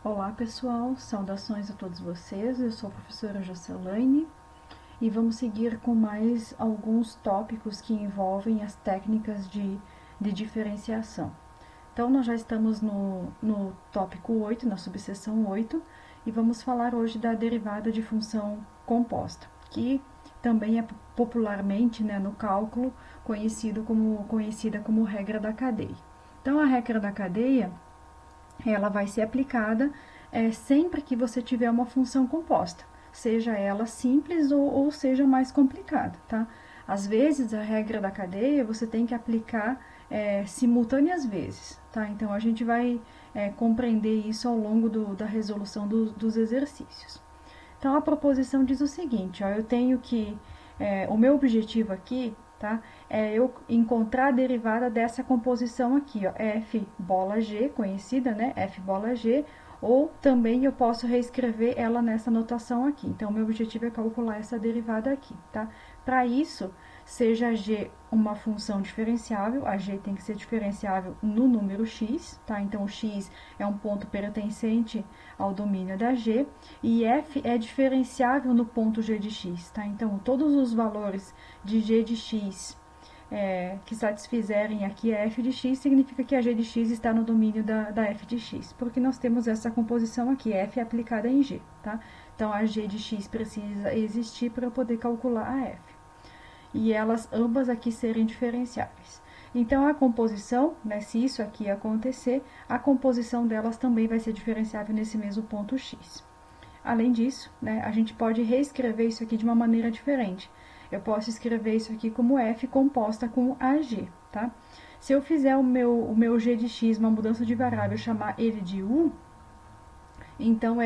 Olá pessoal, saudações a todos vocês, eu sou a professora Jocelaine e vamos seguir com mais alguns tópicos que envolvem as técnicas de diferenciação. Então nós já estamos no tópico 8, na subseção 8, e vamos falar hoje da derivada de função composta, que também é popularmente, no cálculo, conhecida como regra da cadeia. Então a regra da cadeia ela vai ser aplicada sempre que você tiver uma função composta, seja ela simples ou seja mais complicada, tá? Às vezes, a regra da cadeia você tem que aplicar simultâneas vezes, tá? Então, a gente vai compreender isso ao longo da resolução dos exercícios. Então, a proposição diz o seguinte, ó, eu tenho que, o meu objetivo aqui, tá, é eu encontrar a derivada dessa composição aqui, ó, f bola g, conhecida, né, f bola g, ou também eu posso reescrever ela nessa notação aqui. Então, o meu objetivo é calcular essa derivada aqui, tá? Para isso, seja g uma função diferenciável, a g tem que ser diferenciável no número x, tá? Então, o x é um ponto pertencente ao domínio da g, e f é diferenciável no ponto g de x, tá? Então, todos os valores de g de x que satisfizerem aqui a f de x, significa que a g de x está no domínio da f de x, porque nós temos essa composição aqui, f aplicada em g, tá? Então, a g de x precisa existir para eu poder calcular a f. E elas ambas aqui serem diferenciáveis. Então, a composição, né, se isso aqui acontecer, a composição delas também vai ser diferenciável nesse mesmo ponto x. Além disso, né, a gente pode reescrever isso aqui de uma maneira diferente. Eu posso escrever isso aqui como f composta com ag, tá? Se eu fizer o meu g de x, uma mudança de variável, chamar ele de u, então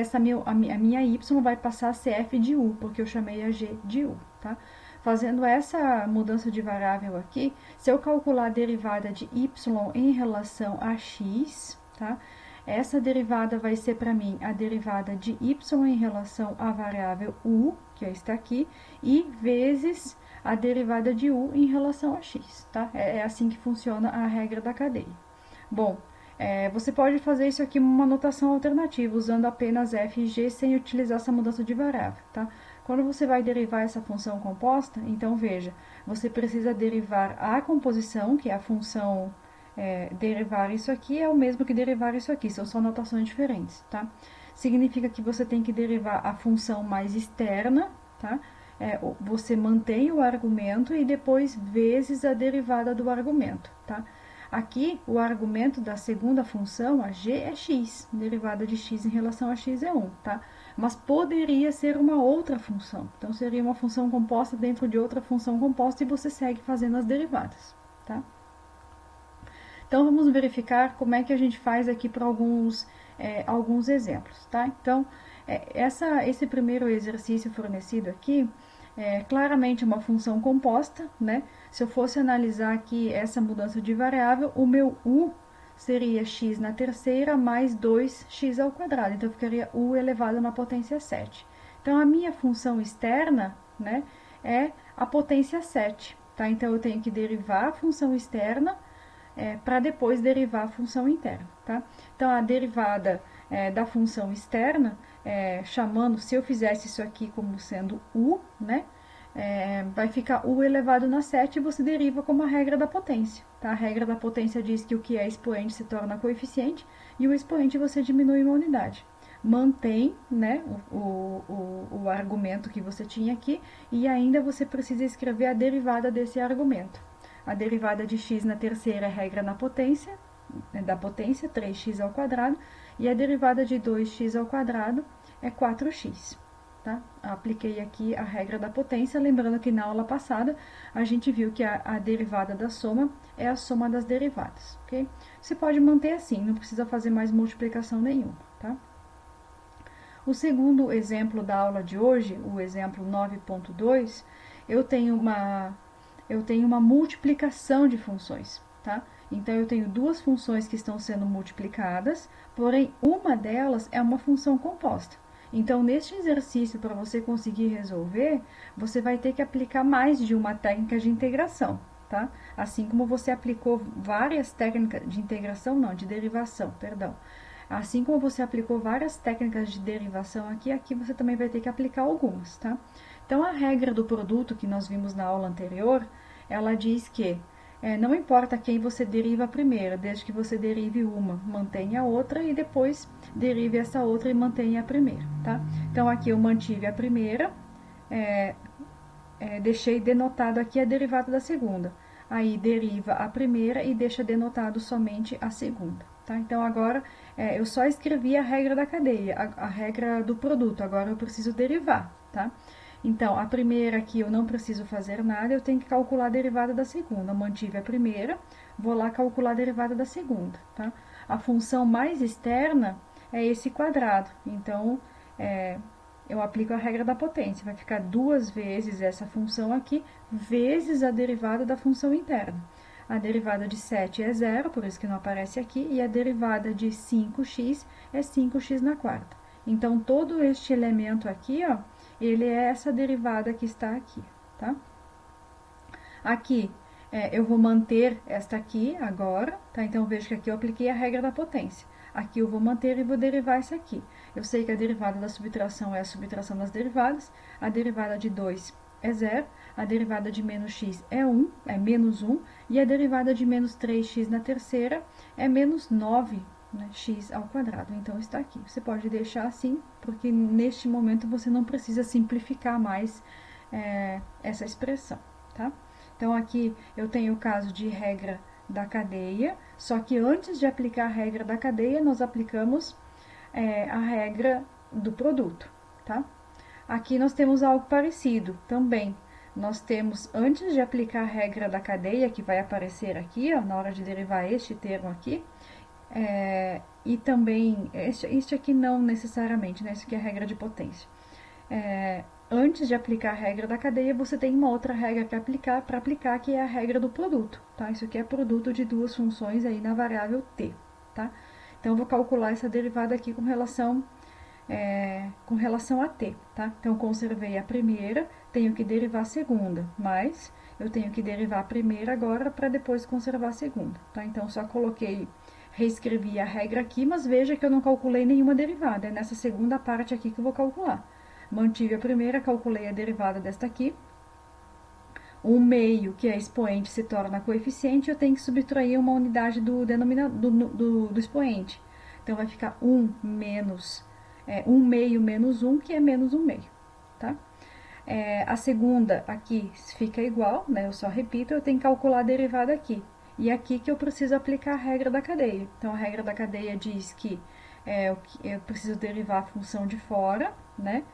a minha y vai passar a ser f de u, porque eu chamei a g de u, tá? Fazendo essa mudança de variável aqui, se eu calcular a derivada de y em relação a x, tá? Essa derivada vai ser para mim a derivada de y em relação à variável u, que está aqui, e vezes a derivada de u em relação a x, tá? É assim que funciona a regra da cadeia. Bom, você pode fazer isso aqui uma notação alternativa, usando apenas f e g sem utilizar essa mudança de variável, tá? Quando você vai derivar essa função composta, então veja, você precisa derivar a composição, que é a função derivar isso aqui, é o mesmo que derivar isso aqui, são só notações diferentes, tá? Significa que você tem que derivar a função mais externa, tá? Você mantém o argumento e depois vezes a derivada do argumento, tá? Aqui, o argumento da segunda função, a g, é x. Derivada de x em relação a x é 1, tá? Mas poderia ser uma outra função. Então, seria uma função composta dentro de outra função composta e você segue fazendo as derivadas, tá? Então, vamos verificar como é que a gente faz aqui para alguns exemplos, tá? Então, esse primeiro exercício fornecido aqui é claramente uma função composta, né? Se eu fosse analisar aqui essa mudança de variável, o meu u seria x na terceira mais 2x ao quadrado. Então, ficaria u elevado na potência 7. Então, a minha função externa, né, é a potência 7, tá? Então, eu tenho que derivar a função externa para depois derivar a função interna, tá? Então, a derivada da função externa, se eu fizesse isso aqui como sendo u, né? Vai ficar u elevado na 7 e você deriva como a regra da potência, tá? A regra da potência diz que o que é expoente se torna coeficiente e o expoente você diminui uma unidade. Mantém, né, o argumento que você tinha aqui e ainda você precisa escrever a derivada desse argumento. A derivada de x na terceira é regra da potência, 3x ao quadrado, e a derivada de 2x ao quadrado é 4x. Tá? Apliquei aqui a regra da potência, lembrando que na aula passada a gente viu que a derivada da soma é a soma das derivadas, ok? Você pode manter assim, não precisa fazer mais multiplicação nenhuma, tá? O segundo exemplo da aula de hoje, o exemplo 9.2, eu tenho uma multiplicação de funções, tá? Então, eu tenho duas funções que estão sendo multiplicadas, porém, uma delas é uma função composta. Então, neste exercício, para você conseguir resolver, você vai ter que aplicar mais de uma técnica de integração, tá? Assim como você aplicou várias técnicas de integração, não, de derivação, perdão. Assim como você aplicou várias técnicas de derivação aqui, aqui você também vai ter que aplicar algumas, tá? Então, a regra do produto que nós vimos na aula anterior, ela diz que não importa quem você deriva primeiro, desde que você derive uma, mantenha a outra e depois derive essa outra e mantenha a primeira, tá? Então, aqui eu mantive a primeira, deixei denotado aqui a derivada da segunda. Aí, deriva a primeira e deixa denotado somente a segunda, tá? Então, agora, eu só escrevi a regra da cadeia, a regra do produto, agora eu preciso derivar, tá? Então, a primeira aqui eu não preciso fazer nada, eu tenho que calcular a derivada da segunda. Mantive a primeira, vou lá calcular a derivada da segunda, tá? A função mais externa é esse quadrado, então, eu aplico a regra da potência, vai ficar 2 vezes essa função aqui, vezes a derivada da função interna. A derivada de 7 é 0, por isso que não aparece aqui, e a derivada de 5x é 5x na quarta. Então, todo este elemento aqui, ó, ele é essa derivada que está aqui, tá? Aqui, eu vou manter esta aqui agora, tá? Então, vejo que aqui eu apliquei a regra da potência. Aqui eu vou manter e vou derivar essa aqui. Eu sei que a derivada da subtração é a subtração das derivadas, a derivada de 2 é 0, a derivada de menos x é 1, é menos 1, e a derivada de menos 3x na terceira é menos 9, né, x ao quadrado. Então, está aqui. Você pode deixar assim, porque neste momento você não precisa simplificar mais essa expressão, tá? Então, aqui eu tenho o caso de regra da cadeia, só que antes de aplicar a regra da cadeia, nós aplicamos a regra do produto, tá? Aqui nós temos algo parecido também. Nós temos, antes de aplicar a regra da cadeia, que vai aparecer aqui, ó, na hora de derivar este termo aqui, e também, este aqui não necessariamente, né? Isso aqui é a regra de potência. Antes de aplicar a regra da cadeia, você tem uma outra regra para aplicar, que é a regra do produto, tá? Isso aqui é produto de duas funções aí na variável t, tá? Então, eu vou calcular essa derivada aqui com relação a t, tá? Então, conservei a primeira, tenho que derivar a segunda, mas eu tenho que derivar a primeira agora para depois conservar a segunda, tá? Então, só reescrevi a regra aqui, mas veja que eu não calculei nenhuma derivada, é nessa segunda parte aqui que eu vou calcular. Mantive a primeira, calculei a derivada desta aqui. O meio, que é expoente, se torna coeficiente, eu tenho que subtrair uma unidade do expoente. Então, vai ficar 1 menos 1 meio menos 1, que é menos 1 meio, tá? A segunda aqui fica igual, né? Eu só repito, eu tenho que calcular a derivada aqui. E aqui que eu preciso aplicar a regra da cadeia. Então, a regra da cadeia diz que eu preciso derivar a função de fora, né?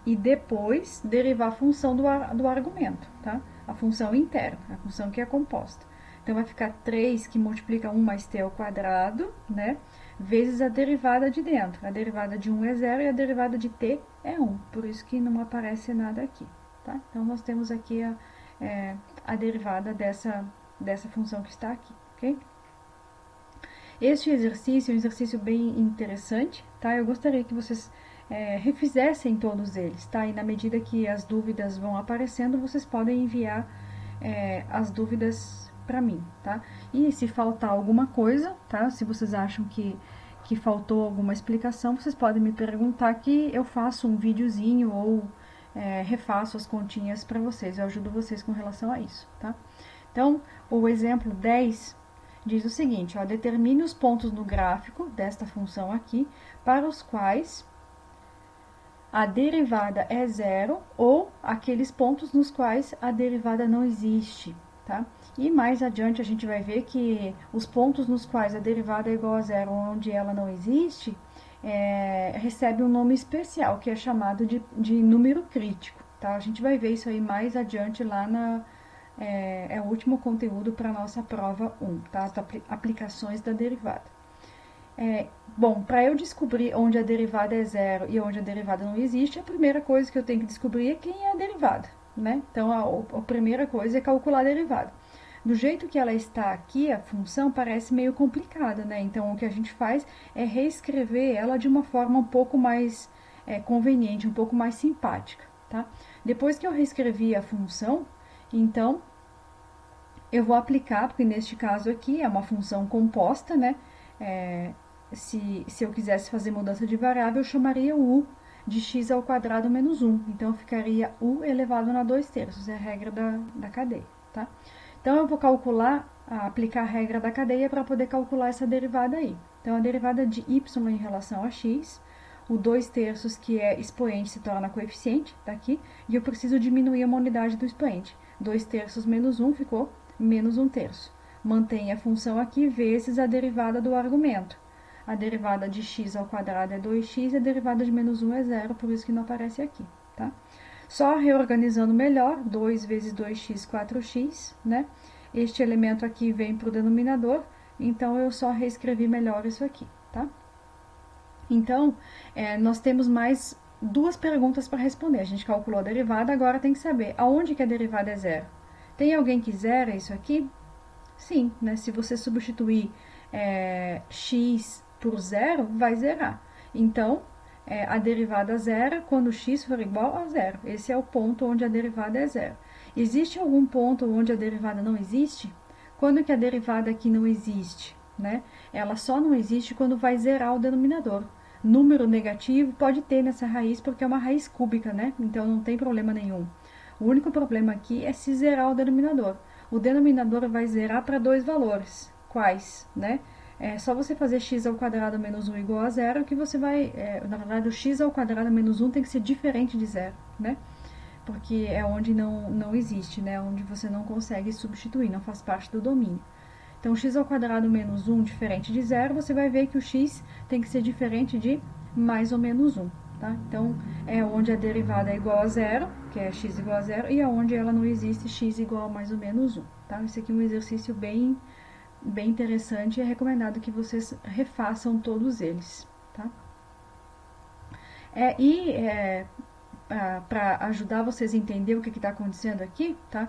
E depois derivar a função do argumento, tá? A função interna, a função que é composta. Então, vai ficar 3 que multiplica 1 mais t ao quadrado, né? Vezes a derivada de dentro. A derivada de 1 é 0 e a derivada de t é 1. Por isso que não aparece nada aqui, tá? Então, nós temos aqui a derivada dessa função que está aqui, ok? Este exercício é um exercício bem interessante, tá? Eu gostaria que vocês refizessem todos eles, tá? E na medida que as dúvidas vão aparecendo, vocês podem enviar as dúvidas para mim, tá? E se faltar alguma coisa, tá? Se vocês acham que faltou alguma explicação, vocês podem me perguntar que eu faço um videozinho ou refaço as continhas para vocês. Eu ajudo vocês com relação a isso, tá? Então, o exemplo 10 diz o seguinte, ó, determine os pontos no gráfico desta função aqui, para os quais a derivada é zero ou aqueles pontos nos quais a derivada não existe, tá? E mais adiante a gente vai ver que os pontos nos quais a derivada é igual a zero, onde ela não existe, recebe um nome especial, que é chamado de número crítico, tá? A gente vai ver isso aí mais adiante lá é o último conteúdo para a nossa prova 1, tá? As aplicações da derivada. Bom, para eu descobrir onde a derivada é zero e onde a derivada não existe, a primeira coisa que eu tenho que descobrir é quem é a derivada, né? Então, a primeira coisa é calcular a derivada. Do jeito que ela está aqui, a função parece meio complicada, né? Então, o que a gente faz é reescrever ela de uma forma um pouco mais conveniente, um pouco mais simpática, tá? Depois que eu reescrevi a função, então, eu vou aplicar, porque neste caso aqui é uma função composta, né? se eu quisesse fazer mudança de variável, eu chamaria o u de x ao quadrado menos 1. Então, ficaria u elevado na 2/3. É a regra da cadeia, tá? Então, eu vou aplicar a regra da cadeia para poder calcular essa derivada aí. Então, a derivada de y em relação a x, o 2/3, que é expoente, se torna coeficiente, tá aqui, e eu preciso diminuir uma unidade do expoente. 2/3 menos 1 ficou menos 1/3. Mantém a função aqui vezes a derivada do argumento. A derivada de x ao quadrado é 2x e a derivada de menos 1 é 0, por isso que não aparece aqui, tá? Só reorganizando melhor, 2 vezes 2x, 4x, né? Este elemento aqui vem para o denominador, então eu só reescrevi melhor isso aqui, tá? Então, nós temos mais duas perguntas para responder. A gente calculou a derivada, agora tem que saber aonde que a derivada é 0. Tem alguém que zera isso aqui? Sim, né? Se você substituir x por 0, vai zerar. Então, a derivada zera quando x for igual a 0. Esse é o ponto onde a derivada é 0. Existe algum ponto onde a derivada não existe? Quando que a derivada aqui não existe? Né? Ela só não existe quando vai zerar o denominador. Número negativo pode ter nessa raiz porque é uma raiz cúbica, né? Então não tem problema nenhum. O único problema aqui é se zerar o denominador. O denominador vai zerar para dois valores. Quais? Né? É só você fazer x ao quadrado menos 1 igual a 0 que você vai... na verdade, o x ao quadrado menos 1 tem que ser diferente de 0, né? Porque é onde não existe, né? Onde você não consegue substituir, não faz parte do domínio. Então, x ao quadrado menos 1 diferente de 0, você vai ver que o x tem que ser diferente de mais ou menos 1. Tá? Então, é onde a derivada é igual a 0, que é x igual a 0, e onde ela não existe, x igual a mais ou menos 1. Tá? Esse aqui é um exercício bem interessante e é recomendado que vocês refaçam todos eles. Tá? Para ajudar vocês a entender o que está acontecendo aqui, tá?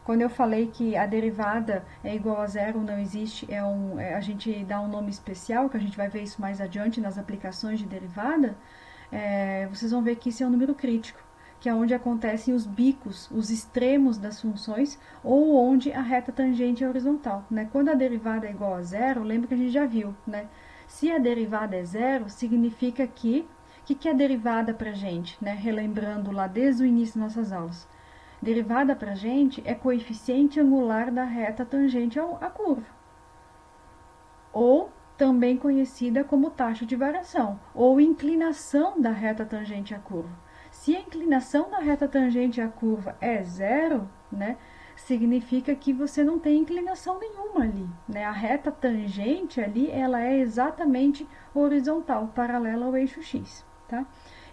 Quando eu falei que a derivada é igual a 0 ou não existe, a gente dá um nome especial, que a gente vai ver isso mais adiante nas aplicações de derivada, vocês vão ver que isso é um número crítico, que é onde acontecem os bicos, os extremos das funções, ou onde a reta tangente é horizontal. Né? Quando a derivada é igual a 0, lembra que a gente já viu, né? Se a derivada é 0, significa que... O que é derivada para a gente? Né? Relembrando lá desde o início das nossas aulas. Derivada para a gente é coeficiente angular da reta tangente à curva. Ou também conhecida como taxa de variação, ou inclinação da reta tangente à curva. Se a inclinação da reta tangente à curva é 0, né, significa que você não tem inclinação nenhuma ali. Né? A reta tangente ali, ela é exatamente horizontal, paralela ao eixo x. Tá?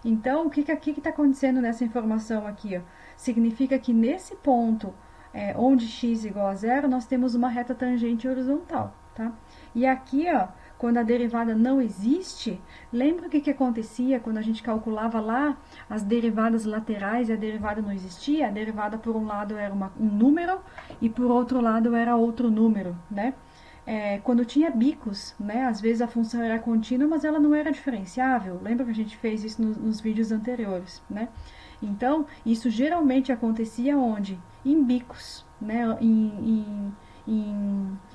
Então, o que está acontecendo nessa informação aqui? Ó? Significa que nesse ponto, onde x igual a 0, nós temos uma reta tangente horizontal. Tá? E aqui, ó, quando a derivada não existe, lembra o que acontecia quando a gente calculava lá as derivadas laterais e a derivada não existia? A derivada por um lado era um número e por outro lado era outro número, né? Quando tinha bicos, né, às vezes a função era contínua, mas ela não era diferenciável. Lembra que a gente fez isso nos vídeos anteriores, né? Então, isso geralmente acontecia onde? Em bicos, né?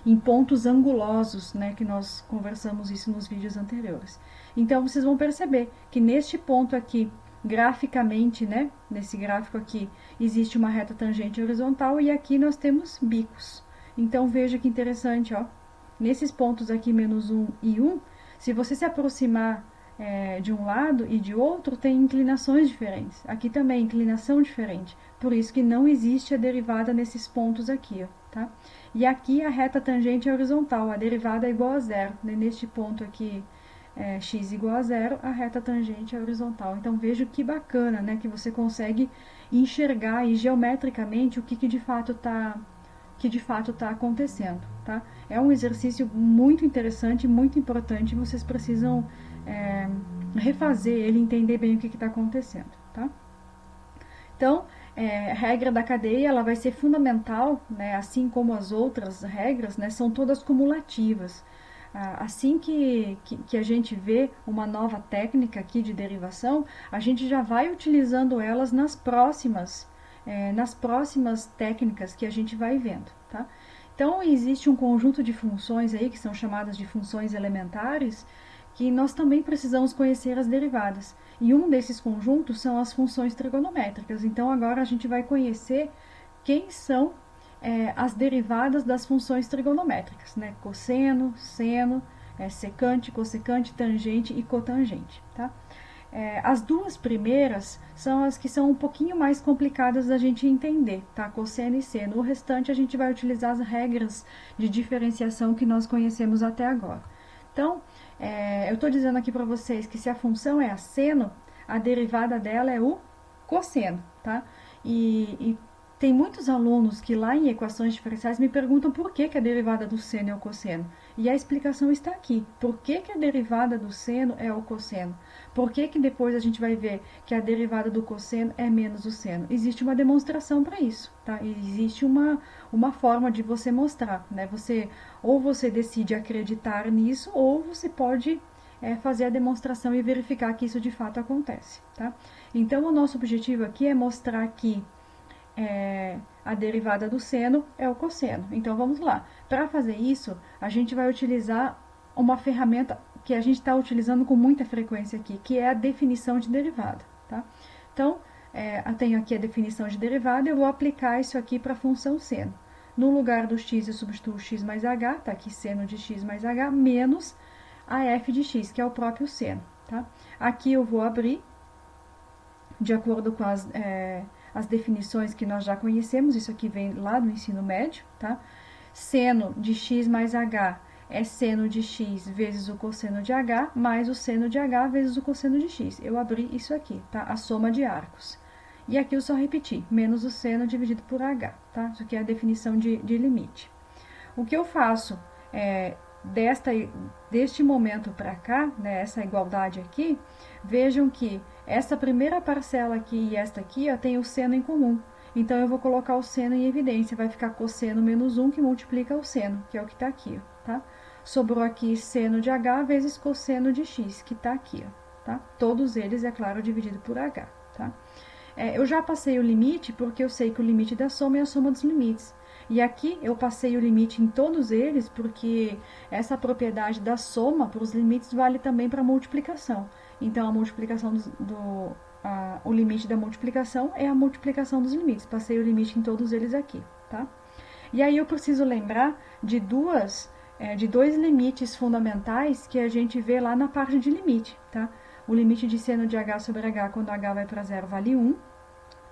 Em pontos angulosos, né? Que nós conversamos isso nos vídeos anteriores. Então, vocês vão perceber que neste ponto aqui, graficamente, né? Nesse gráfico aqui, existe uma reta tangente horizontal e aqui nós temos bicos. Então, veja que interessante, ó. Nesses pontos aqui, menos 1 e 1, se você se aproximar de um lado e de outro, tem inclinações diferentes. Aqui também, inclinação diferente. Por isso que não existe a derivada nesses pontos aqui, ó, tá? E aqui a reta tangente é horizontal, a derivada é igual a 0. Né? Neste ponto aqui, x igual a 0, a reta tangente é horizontal. Então, veja que bacana, né? Que você consegue enxergar aí, geometricamente o que de fato está acontecendo, tá? É um exercício muito interessante, muito importante, vocês precisam refazer ele, entender bem o que está acontecendo, tá? Então, a regra da cadeia, ela vai ser fundamental, né, assim como as outras regras, né, são todas cumulativas. Assim que a gente vê uma nova técnica aqui de derivação, a gente já vai utilizando elas nas próximas técnicas que a gente vai vendo, tá? Então, existe um conjunto de funções aí, que são chamadas de funções elementares, que nós também precisamos conhecer as derivadas. E um desses conjuntos são as funções trigonométricas. Então, agora a gente vai conhecer quem são as derivadas das funções trigonométricas, né? Cosseno, seno, secante, cossecante, tangente e cotangente, tá? As duas primeiras são as que são um pouquinho mais complicadas da gente entender, tá? Cosseno e seno. O restante a gente vai utilizar as regras de diferenciação que nós conhecemos até agora. Então, eu estou dizendo aqui para vocês que se a função é a seno, a derivada dela é o cosseno, tá? E tem muitos alunos que lá em equações diferenciais me perguntam por que a derivada do seno é o cosseno. E a explicação está aqui. Por que a derivada do seno é o cosseno? Por que depois a gente vai ver que a derivada do cosseno é menos o seno? Existe uma demonstração para isso, tá? Existe uma forma de você mostrar, né? Ou você decide acreditar nisso, ou você pode fazer a demonstração e verificar que isso de fato acontece, tá? Então, o nosso objetivo aqui é mostrar que a derivada do seno é o cosseno. Então, vamos lá. Para fazer isso, a gente vai utilizar uma ferramenta que a gente está utilizando com muita frequência aqui, que é a definição de derivada, tá? Então, eu tenho aqui a definição de derivada, eu vou aplicar isso aqui para a função seno. No lugar do x, eu substituo x mais h, tá aqui seno de x mais h, menos a f de x, que é o próprio seno, tá? Aqui eu vou abrir, de acordo com as definições que nós já conhecemos, isso aqui vem lá do ensino médio, tá? Seno de x mais h é seno de x vezes o cosseno de h, mais o seno de h vezes o cosseno de x. Eu abri isso aqui, tá? A soma de arcos. E aqui eu só repeti, menos o seno dividido por h, tá? Isso aqui é a definição de limite. O que eu faço deste momento para cá, né, essa igualdade aqui, vejam que essa primeira parcela aqui e esta aqui tem o seno em comum. Então, eu vou colocar o seno em evidência, vai ficar cosseno menos 1 que multiplica o seno, que é o que está aqui, tá? Sobrou aqui seno de h vezes cosseno de x, que está aqui, tá? Todos eles, é claro, dividido por h, tá? Eu já passei o limite, porque eu sei que o limite da soma é a soma dos limites. E aqui eu passei o limite em todos eles, porque essa propriedade da soma para os limites vale também para a multiplicação. Então, a multiplicação o limite da multiplicação é a multiplicação dos limites. Passei o limite em todos eles aqui, tá? E aí eu preciso lembrar de dois limites fundamentais que a gente vê lá na parte de limite, tá? O limite de seno de h sobre h quando h vai para zero vale 1,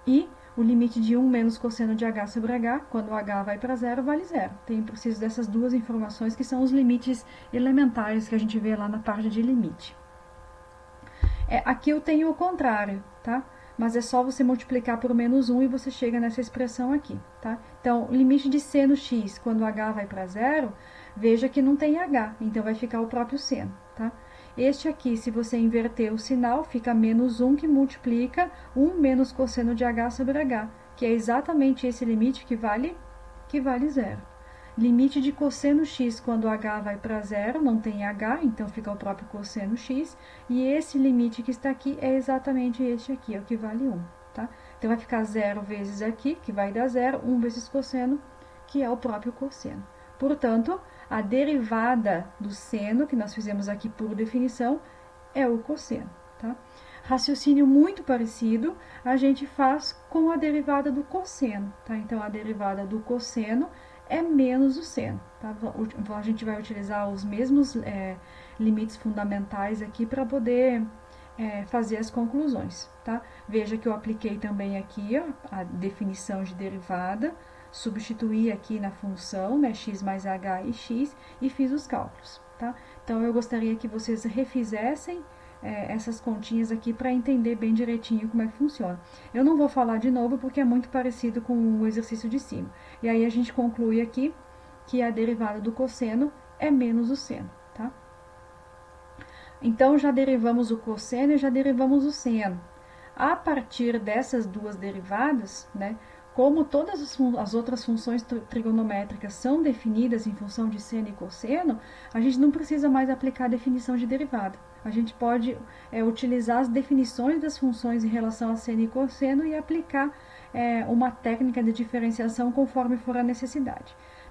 e o limite de 1 menos cosseno de h sobre h, quando h vai para zero, vale zero. Eu preciso dessas duas informações, que são os limites elementares que a gente vê lá na parte de limite. Aqui eu tenho o contrário, tá? Mas é só você multiplicar por menos 1 e você chega nessa expressão aqui, tá? Então, limite de seno x, quando h vai para zero, veja que não tem h, então vai ficar o próprio seno, tá? Este aqui, se você inverter o sinal, fica menos 1 que multiplica 1 menos cosseno de h sobre h, que é exatamente esse limite que vale zero. Limite de cosseno x quando h vai para zero, não tem h, então fica o próprio cosseno x. E esse limite que está aqui é exatamente este aqui, é o que vale 1, tá? Então, vai ficar 0 vezes aqui, que vai dar 0, 1 vezes cosseno, que é o próprio cosseno. Portanto, a derivada do seno, que nós fizemos aqui por definição, é o cosseno, tá? Raciocínio muito parecido a gente faz com a derivada do cosseno, tá? Então, a derivada do cosseno é menos o seno, tá? A gente vai utilizar os mesmos limites fundamentais aqui para poder fazer as conclusões, tá? Veja que eu apliquei também aqui a definição de derivada, substituí aqui na função, né, x mais h e x, e fiz os cálculos, tá? Então, eu gostaria que vocês refizessem essas continhas aqui para entender bem direitinho como é que funciona. Eu não vou falar de novo porque é muito parecido com o exercício de cima. E aí a gente conclui aqui que a derivada do cosseno é menos o seno, tá? Então, já derivamos o cosseno e já derivamos o seno. A partir dessas duas derivadas, né, como todas as outras funções trigonométricas são definidas em função de seno e cosseno, a gente não precisa mais aplicar a definição de derivada. A gente pode utilizar as definições das funções em relação a seno e cosseno e aplicar uma técnica de diferenciação conforme for a necessidade.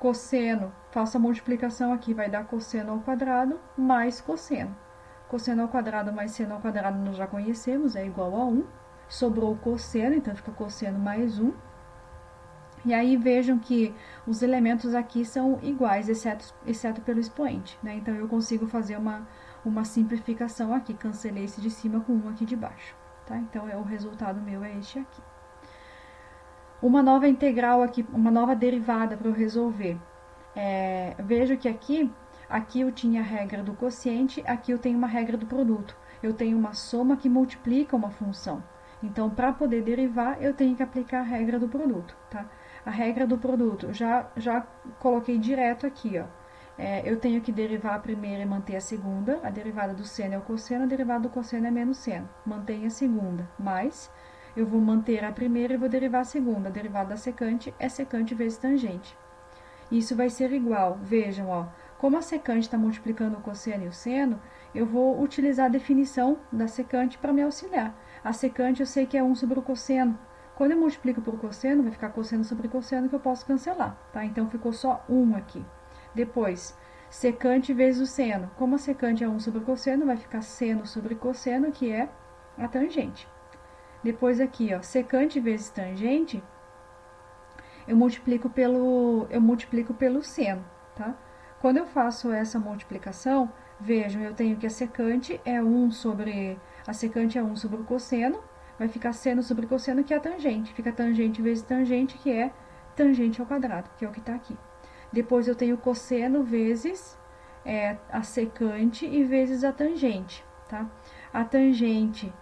Cosseno, faço a multiplicação aqui, vai dar cosseno ao quadrado mais cosseno. Cosseno ao quadrado mais seno ao quadrado nós já conhecemos, é igual a 1. Sobrou o cosseno, então fica cosseno mais 1. E aí vejam que os elementos aqui são iguais, exceto pelo expoente, né? Então eu consigo fazer uma simplificação aqui, cancelei esse de cima com 1 aqui de baixo, tá? Então o resultado meu é este aqui. Uma nova integral aqui, uma nova derivada para eu resolver. Vejo que aqui eu tinha a regra do quociente, aqui eu tenho uma regra do produto. Eu tenho uma soma que multiplica uma função. Então, para poder derivar, eu tenho que aplicar a regra do produto, tá? A regra do produto, já coloquei direto aqui, ó. Eu tenho que derivar a primeira e manter a segunda. A derivada do seno é o cosseno, a derivada do cosseno é menos seno. Mantenho a segunda, mais eu vou manter a primeira e vou derivar a segunda. A derivada da secante é secante vezes tangente. Isso vai ser igual, vejam, ó, como a secante está multiplicando o cosseno e o seno, eu vou utilizar a definição da secante para me auxiliar. A secante eu sei que é 1 sobre o cosseno. Quando eu multiplico por cosseno, vai ficar cosseno sobre cosseno que eu posso cancelar, tá? Então ficou só 1 aqui. Depois, secante vezes o seno. Como a secante é 1 sobre o cosseno, vai ficar seno sobre cosseno, que é a tangente. Depois aqui, ó, secante vezes tangente, eu multiplico pelo seno, tá? Quando eu faço essa multiplicação, vejam, eu tenho que a secante é 1 sobre o cosseno, vai ficar seno sobre cosseno, que é a tangente. Fica tangente vezes tangente, que é tangente ao quadrado, que é o que está aqui. Depois eu tenho cosseno vezes a secante e vezes a tangente, tá? A tangente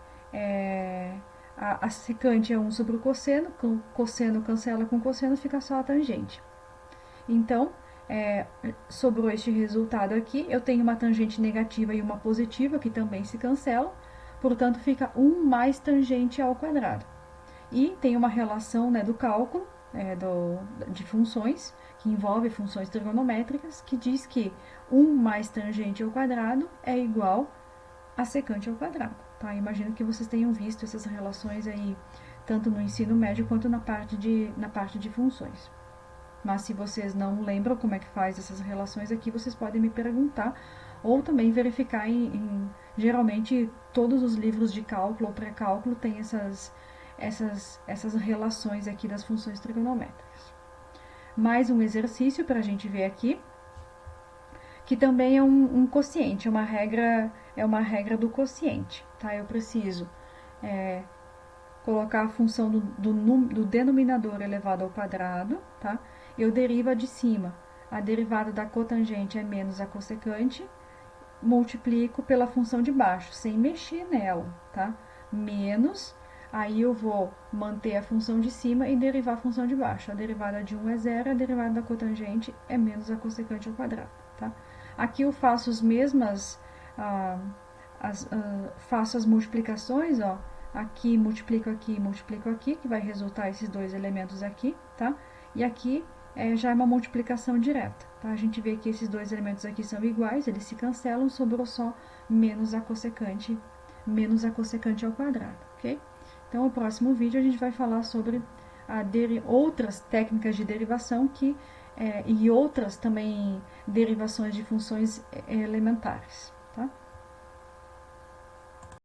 a secante é 1 sobre o cosseno, cosseno cancela com cosseno, fica só a tangente. Então, sobrou este resultado aqui, eu tenho uma tangente negativa e uma positiva, que também se cancelam, portanto fica 1 mais tangente ao quadrado. E tem uma relação, né, do cálculo de funções, que envolve funções trigonométricas, que diz que 1 mais tangente ao quadrado é igual a secante ao quadrado. Tá? Imagino que vocês tenham visto essas relações aí, tanto no ensino médio quanto na parte de funções. Mas se vocês não lembram como é que faz essas relações aqui, vocês podem me perguntar, ou também verificar geralmente todos os livros de cálculo ou pré-cálculo têm essas relações aqui das funções trigonométricas. Mais um exercício para a gente ver aqui, que também é um quociente, é uma regra do quociente, tá? Eu preciso colocar a função do denominador elevado ao quadrado, tá? Eu derivo a de cima. A derivada da cotangente é menos a cossecante, multiplico pela função de baixo, sem mexer nela, tá? Menos, aí eu vou manter a função de cima e derivar a função de baixo. A derivada de 1 é 0, a derivada da cotangente é menos a cossecante ao quadrado, tá? Aqui eu faço faço as multiplicações, ó. Aqui, multiplico aqui, que vai resultar esses dois elementos aqui, tá? E aqui já é uma multiplicação direta, tá? A gente vê que esses dois elementos aqui são iguais, eles se cancelam, sobrou só menos a cossecante ao quadrado, ok? Então, no próximo vídeo a gente vai falar sobre outras técnicas de derivação e outras também derivações de funções elementares.